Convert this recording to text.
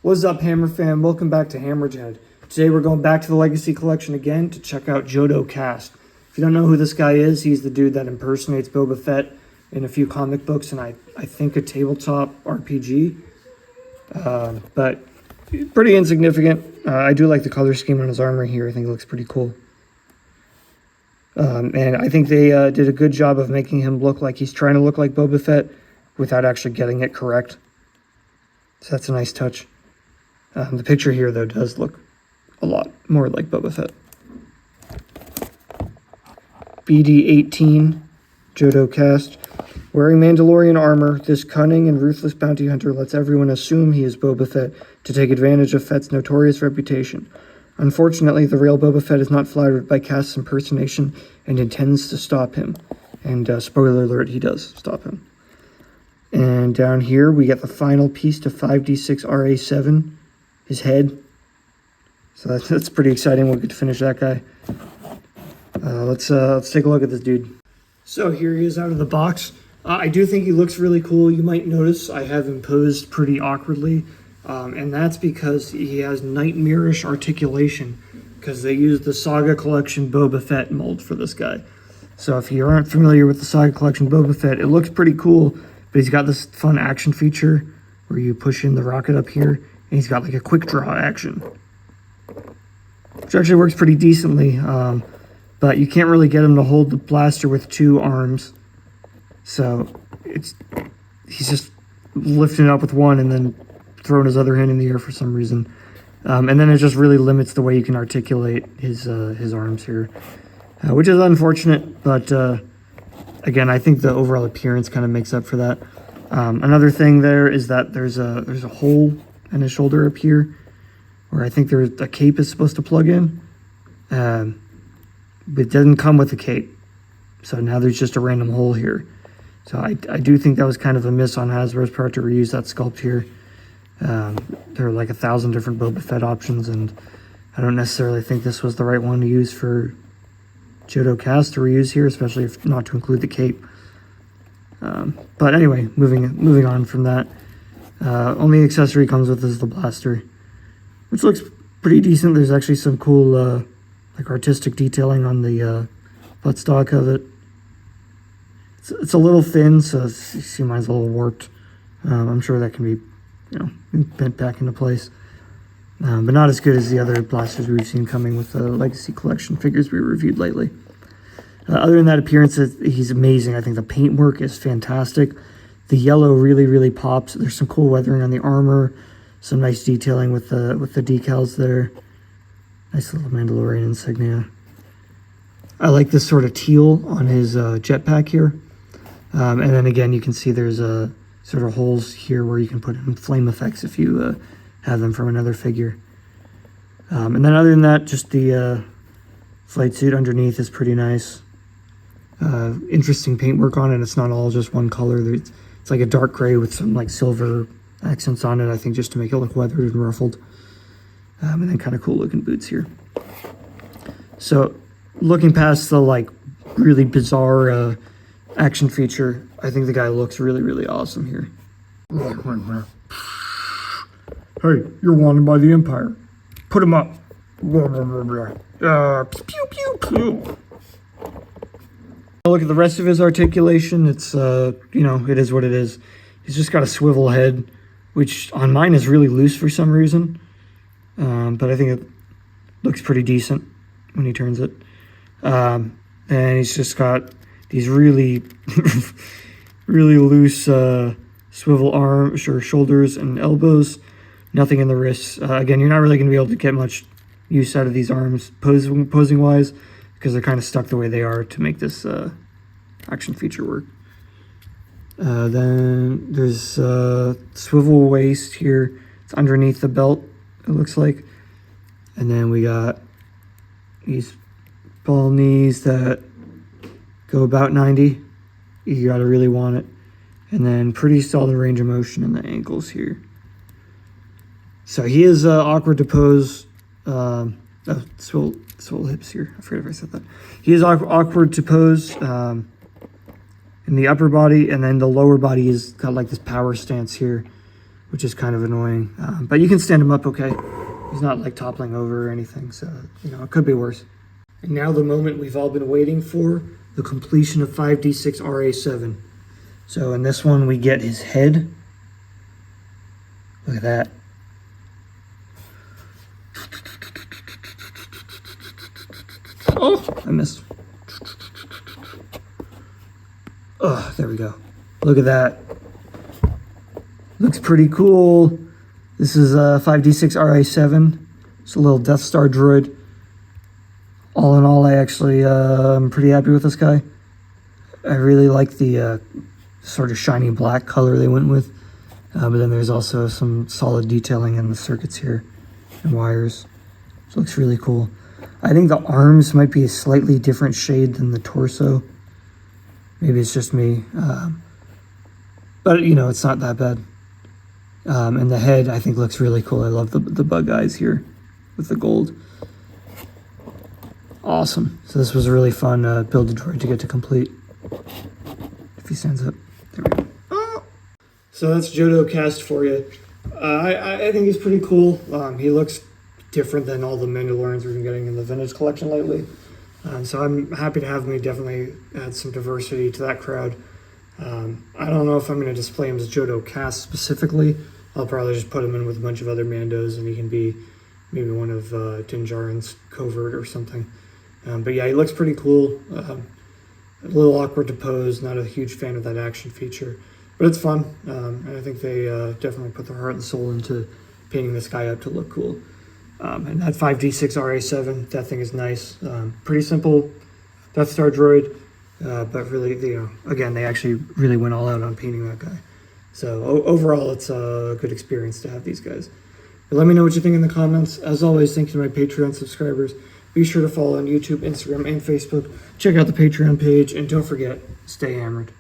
What's up, Hammer fam? Welcome back to HammeredHead. Today we're going back to the Legacy Collection again to check out Jodo Kast. If you don't know who this guy is, he's the dude that impersonates Boba Fett in a few comic books and I think a tabletop RPG. But pretty insignificant. I do like the color scheme on his armor here. I think it looks pretty cool. And I think they did a good job of making him look like he's trying to look like Boba Fett without actually getting it correct. So that's a nice touch. The picture here, though, does look a lot more like Boba Fett. BD-18, Jodo Kast. Wearing Mandalorian armor, this cunning and ruthless bounty hunter lets everyone assume he is Boba Fett to take advantage of Fett's notorious reputation. Unfortunately, the real Boba Fett is not flattered by Kast's impersonation and intends to stop him. And spoiler alert, he does stop him. And down here, we get the final piece to 5D6-RA7, his head. So that's pretty exciting. We'll get to finish that guy. Let's take a look at this dude. So here he is out of the box. I do think he looks really cool. You might notice I have him posed pretty awkwardly. And that's because he has nightmarish articulation, because they used the Saga Collection Boba Fett mold for this guy. So if you aren't familiar with the Saga Collection Boba Fett, it looks pretty cool, but he's got this fun action feature where you push in the rocket up here, and he's got like a quick draw action, which actually works pretty decently, but you can't really get him to hold the blaster with two arms. So he's just lifting it up with one and then throwing his other hand in the air for some reason. And then it just really limits the way you can articulate his arms here, which is unfortunate, but again, I think the overall appearance kind of makes up for that. Another thing there is that there's a hole in his shoulder up here where I think a cape is supposed to plug in, but it doesn't come with the cape. So now there's just a random hole here. So I do think that was kind of a miss on Hasbro's part to reuse that sculpt here. There are like 1,000 different Boba Fett options, and I don't necessarily think this was the right one to use for Jodo Kast to reuse here, especially if not to include the cape. But anyway, moving on from that. Only accessory comes with is the blaster, which looks pretty decent. There's actually some cool like artistic detailing on the buttstock of it. It's a little thin, so you see mine's a little warped. I'm sure that can be, bent back into place. But not as good as the other blasters we've seen coming with the Legacy Collection figures we reviewed lately. Other than that appearance, he's amazing. I think the paintwork is fantastic. The yellow really, really pops. There's some cool weathering on the armor. Some nice detailing with the decals there. Nice little Mandalorian insignia. I like this sort of teal on his jetpack here. And then again, you can see there's a sort of holes here where you can put in flame effects if you have them from another figure. And then other than that, just the flight suit underneath is pretty nice. Interesting paintwork on it. It's not all just one color. It's like a dark gray with some like silver accents on it, I think, just to make it look weathered and ruffled. And then kind of cool looking boots here. So looking past the like really bizarre action feature, I think the guy looks really, really awesome here. Hey, you're wanted by the Empire. Put him up. Pew, pew, pew. Look at the rest of his articulation. It's, it is what it is. He's just got a swivel head, which on mine is really loose for some reason. But I think it looks pretty decent when he turns it. And he's just got these really, really loose swivel arms or shoulders and elbows. Nothing in the wrists. Again, you're not really going to be able to get much use out of these arms posing wise, because they're kind of stuck the way they are to make this action feature work. Then there's swivel waist here. It's underneath the belt, it looks like. And then we got these ball knees that go about 90. You gotta really want it. And then pretty solid range of motion in the ankles here. So he is awkward to pose. Swivel hips here. I forget if I said that. He is awkward to pose in the upper body, and then the lower body is got like this power stance here, which is kind of annoying. But you can stand him up okay. He's not like toppling over or anything, so, you know, it could be worse. And now the moment we've all been waiting for, the completion of 5D6-RA7. So in this one, we get his head. Look at that. Oh, I missed. Oh, there we go. Look at that. Looks pretty cool. This is 5D6-RA7. It's a little Death Star droid. All in all, I actually am pretty happy with this guy. I really like the sort of shiny black color they went with. But then there's also some solid detailing in the circuits here and wires. It looks really cool. I think the arms might be a slightly different shade than the torso. Maybe it's just me. But, you know, it's not that bad. And the head, I think, looks really cool. I love the bug eyes here with the gold. Awesome. So this was a really fun Build-a-Droid to get to complete. If he stands up. There we go. Oh. So that's Jodo Kast for you. I think he's pretty cool. He looks different than all the Mandalorians we've been getting in the vintage collection lately. So I'm happy to have him. He definitely add some diversity to that crowd. I don't know if I'm going to display him as Jodo Kast specifically. I'll probably just put him in with a bunch of other Mandos, and he can be maybe one of Din Djarin's covert or something. But yeah, he looks pretty cool. A little awkward to pose. Not a huge fan of that action feature, but it's fun. And I think they definitely put their heart and soul into painting this guy up to look cool. And that 5D6-RA7, that thing is nice. Pretty simple Death Star droid, but really, you know, again, they actually really went all out on painting that guy. So overall, it's a good experience to have these guys. But let me know what you think in the comments. As always, thank you to my Patreon subscribers. Be sure to follow on YouTube, Instagram, and Facebook. Check out the Patreon page, and don't forget, stay hammered.